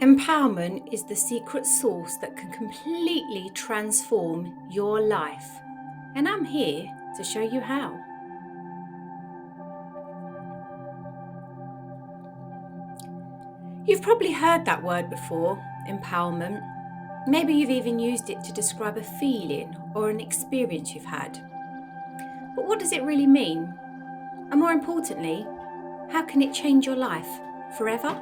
Empowerment is the secret sauce that can completely transform your life, and I'm here to show you how. You've probably heard that word before, empowerment. Maybe you've even used it to describe a feeling or an experience you've had. But what does it really mean? And more importantly, how can it change your life forever?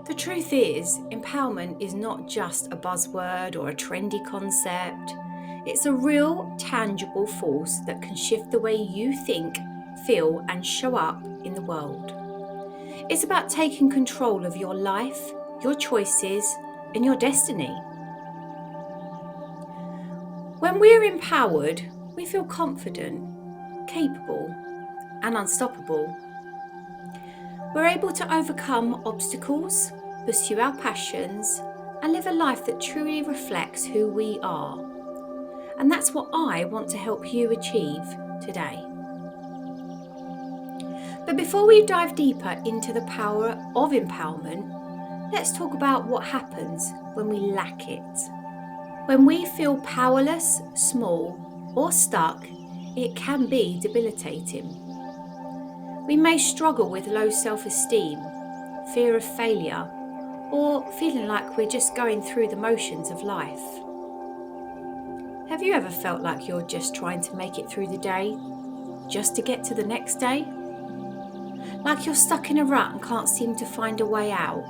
The truth is, empowerment is not just a buzzword or a trendy concept. It's a real, tangible force that can shift the way you think, feel, and show up in the world. It's about taking control of your life, your choices, and your destiny. When we're empowered, we feel confident, capable, and unstoppable. We're able to overcome obstacles, pursue our passions, and live a life that truly reflects who we are. And that's what I want to help you achieve today. But before we dive deeper into the power of empowerment, let's talk about what happens when we lack it. When we feel powerless, small, or stuck, it can be debilitating. We may struggle with low self-esteem, fear of failure, or feeling like we're just going through the motions of life. Have you ever felt like you're just trying to make it through the day, just to get to the next day? Like you're stuck in a rut and can't seem to find a way out?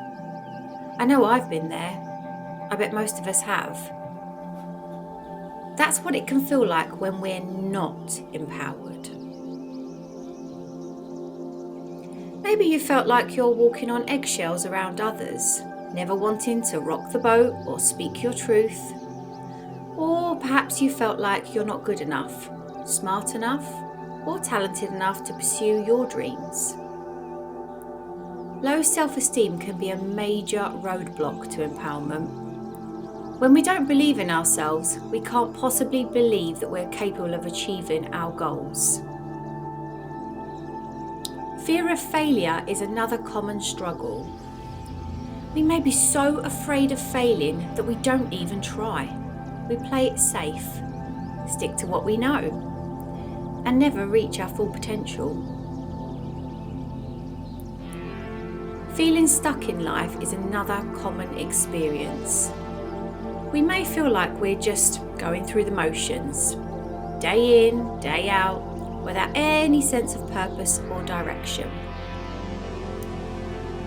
I know I've been there. I bet most of us have. That's what it can feel like when we're not empowered. Maybe you felt like you're walking on eggshells around others, never wanting to rock the boat or speak your truth. Or perhaps you felt like you're not good enough, smart enough, or talented enough to pursue your dreams. Low self-esteem can be a major roadblock to empowerment. When we don't believe in ourselves, we can't possibly believe that we're capable of achieving our goals. Fear of failure is another common struggle. We may be so afraid of failing that we don't even try. We play it safe, stick to what we know, and never reach our full potential. Feeling stuck in life is another common experience. We may feel like we're just going through the motions, day in, day out, without any sense of purpose or direction.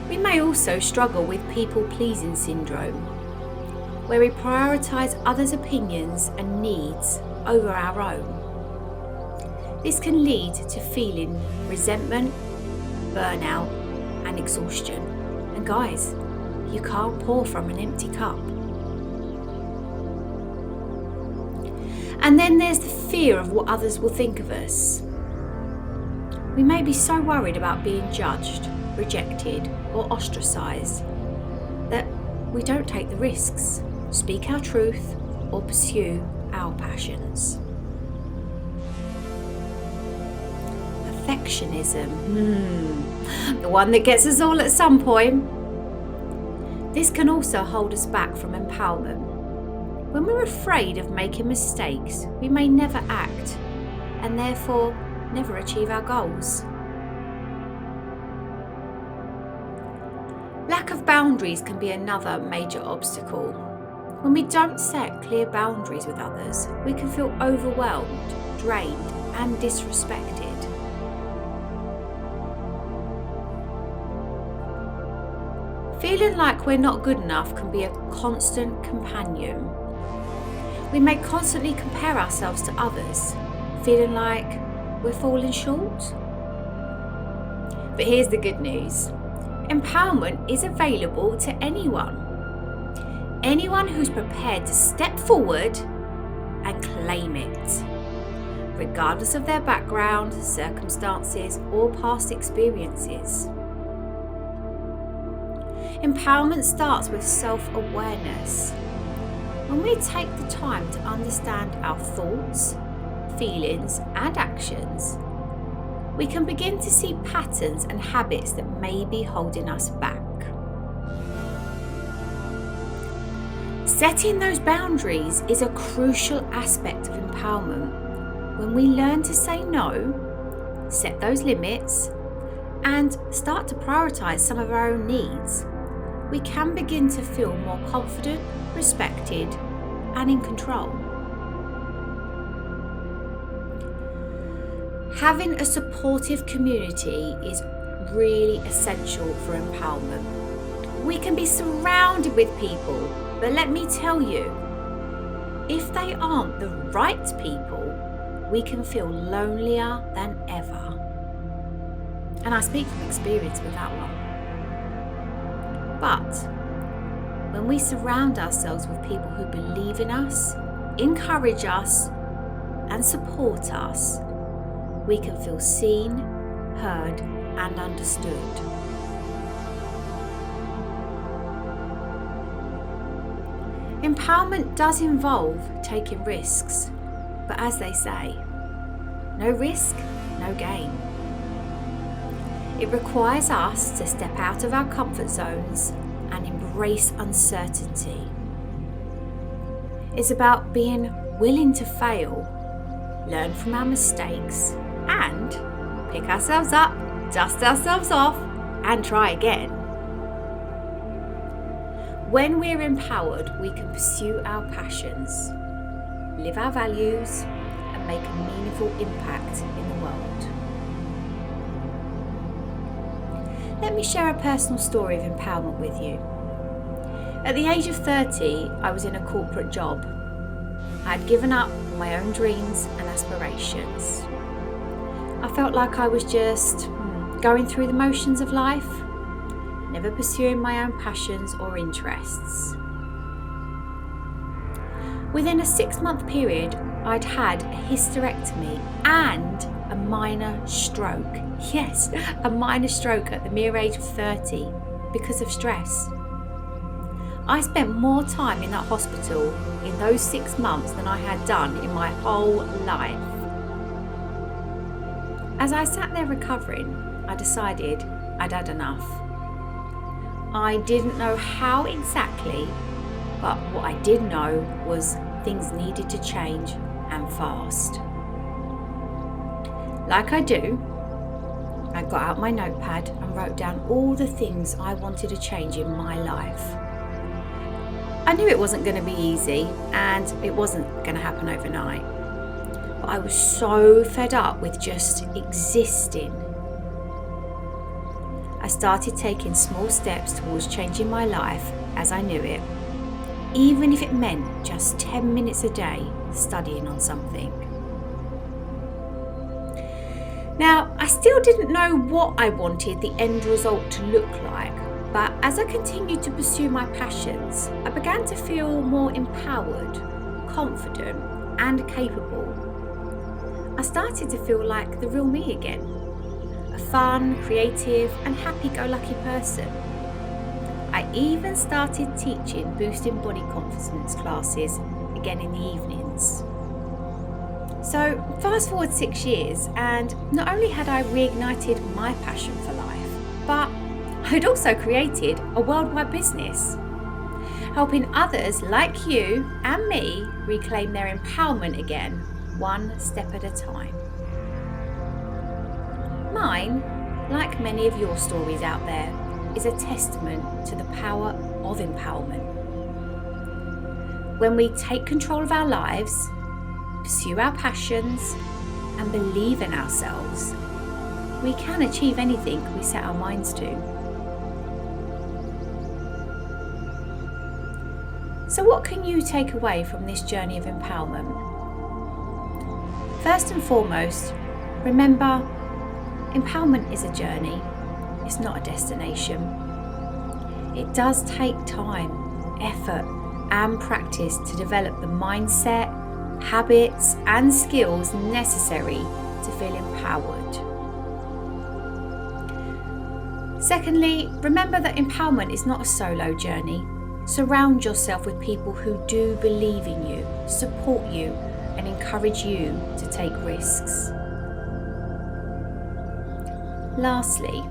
We may also struggle with people-pleasing syndrome, where we prioritise others' opinions and needs over our own. This can lead to feeling resentment, burnout, and exhaustion. And guys, you can't pour from an empty cup. And then there's the fear of what others will think of us. We may be so worried about being judged, rejected, or ostracised that we don't take the risks, speak our truth, or pursue our passions. Perfectionism, the one that gets us all at some point. This can also hold us back from empowerment. When we're afraid of making mistakes, we may never act and therefore never achieve our goals. Lack of boundaries can be another major obstacle. When we don't set clear boundaries with others, we can feel overwhelmed, drained, and disrespected. Feeling like we're not good enough can be a constant companion. We may constantly compare ourselves to others, feeling like we're falling short. But here's the good news. Empowerment is available to anyone. Anyone who's prepared to step forward and claim it, regardless of their background, circumstances, or past experiences. Empowerment starts with self-awareness. When we take the time to understand our thoughts, feelings, and actions, we can begin to see patterns and habits that may be holding us back. Setting those boundaries is a crucial aspect of empowerment. When we learn to say no, set those limits, and start to prioritise some of our own needs, we can begin to feel more confident, respected, and in control. Having a supportive community is really essential for empowerment. We can be surrounded with people, but let me tell you, if they aren't the right people, we can feel lonelier than ever. And I speak from experience with that one. But when we surround ourselves with people who believe in us, encourage us, and support us, we can feel seen, heard, and understood. Empowerment does involve taking risks, but as they say, no risk, no gain. It requires us to step out of our comfort zones and embrace uncertainty. It's about being willing to fail, learn from our mistakes, and pick ourselves up, dust ourselves off, and try again. When we're empowered, we can pursue our passions, live our values, and make a meaningful impact in the world. Let me share a personal story of empowerment with you. At the age of 30, I was in a corporate job. I had given up my own dreams and aspirations. I felt like I was just going through the motions of life, never pursuing my own passions or interests. Within a 6-month period, I'd had a hysterectomy and a minor stroke. Yes, a minor stroke at the mere age of 30 because of stress. I spent more time in that hospital in those 6 months than I had done in my whole life. As I sat there recovering, I decided I'd had enough. I didn't know how exactly, but what I did know was things needed to change and fast. Like I do, I got out my notepad and wrote down all the things I wanted to change in my life. I knew it wasn't going to be easy and it wasn't going to happen overnight. But I was so fed up with just existing. I started taking small steps towards changing my life as I knew it, even if it meant just 10 minutes a day studying on something. Now, I still didn't know what I wanted the end result to look like, but as I continued to pursue my passions, I began to feel more empowered, confident, and capable. I started to feel like the real me again, a fun, creative, and happy-go-lucky person. I even started teaching boosting body confidence classes again in the evenings. So fast forward 6 years, and not only had I reignited my passion for life, but I'd also created a worldwide business, helping others like you and me reclaim their empowerment again, one step at a time. Mine, like many of your stories out there, is a testament to the power of empowerment. When we take control of our lives, pursue our passions, and believe in ourselves, we can achieve anything we set our minds to. So what can you take away from this journey of empowerment? First and foremost, remember, empowerment is a journey, it's not a destination. It does take time, effort, and practice to develop the mindset, habits, and skills necessary to feel empowered. Secondly, remember that empowerment is not a solo journey. Surround yourself with people who do believe in you, support you, and encourage you to take risks. Lastly,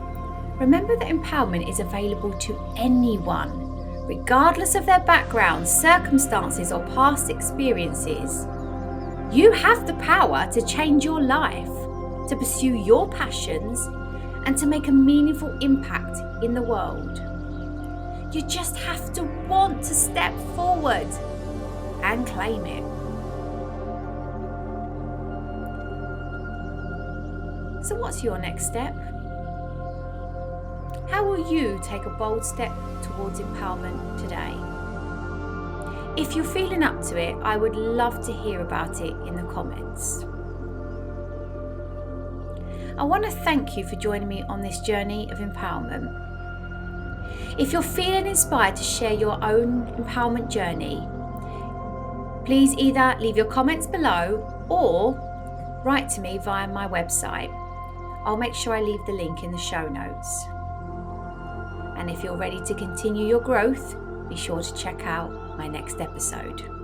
remember that empowerment is available to anyone, regardless of their background, circumstances, or past experiences. You have the power to change your life, to pursue your passions, and to make a meaningful impact in the world. You just have to want to step forward and claim it. So what's your next step? How will you take a bold step towards empowerment today? If you're feeling up to it, I would love to hear about it in the comments. I want to thank you for joining me on this journey of empowerment. If you're feeling inspired to share your own empowerment journey, please either leave your comments below or write to me via my website. I'll make sure I leave the link in the show notes. And if you're ready to continue your growth, be sure to check out my next episode.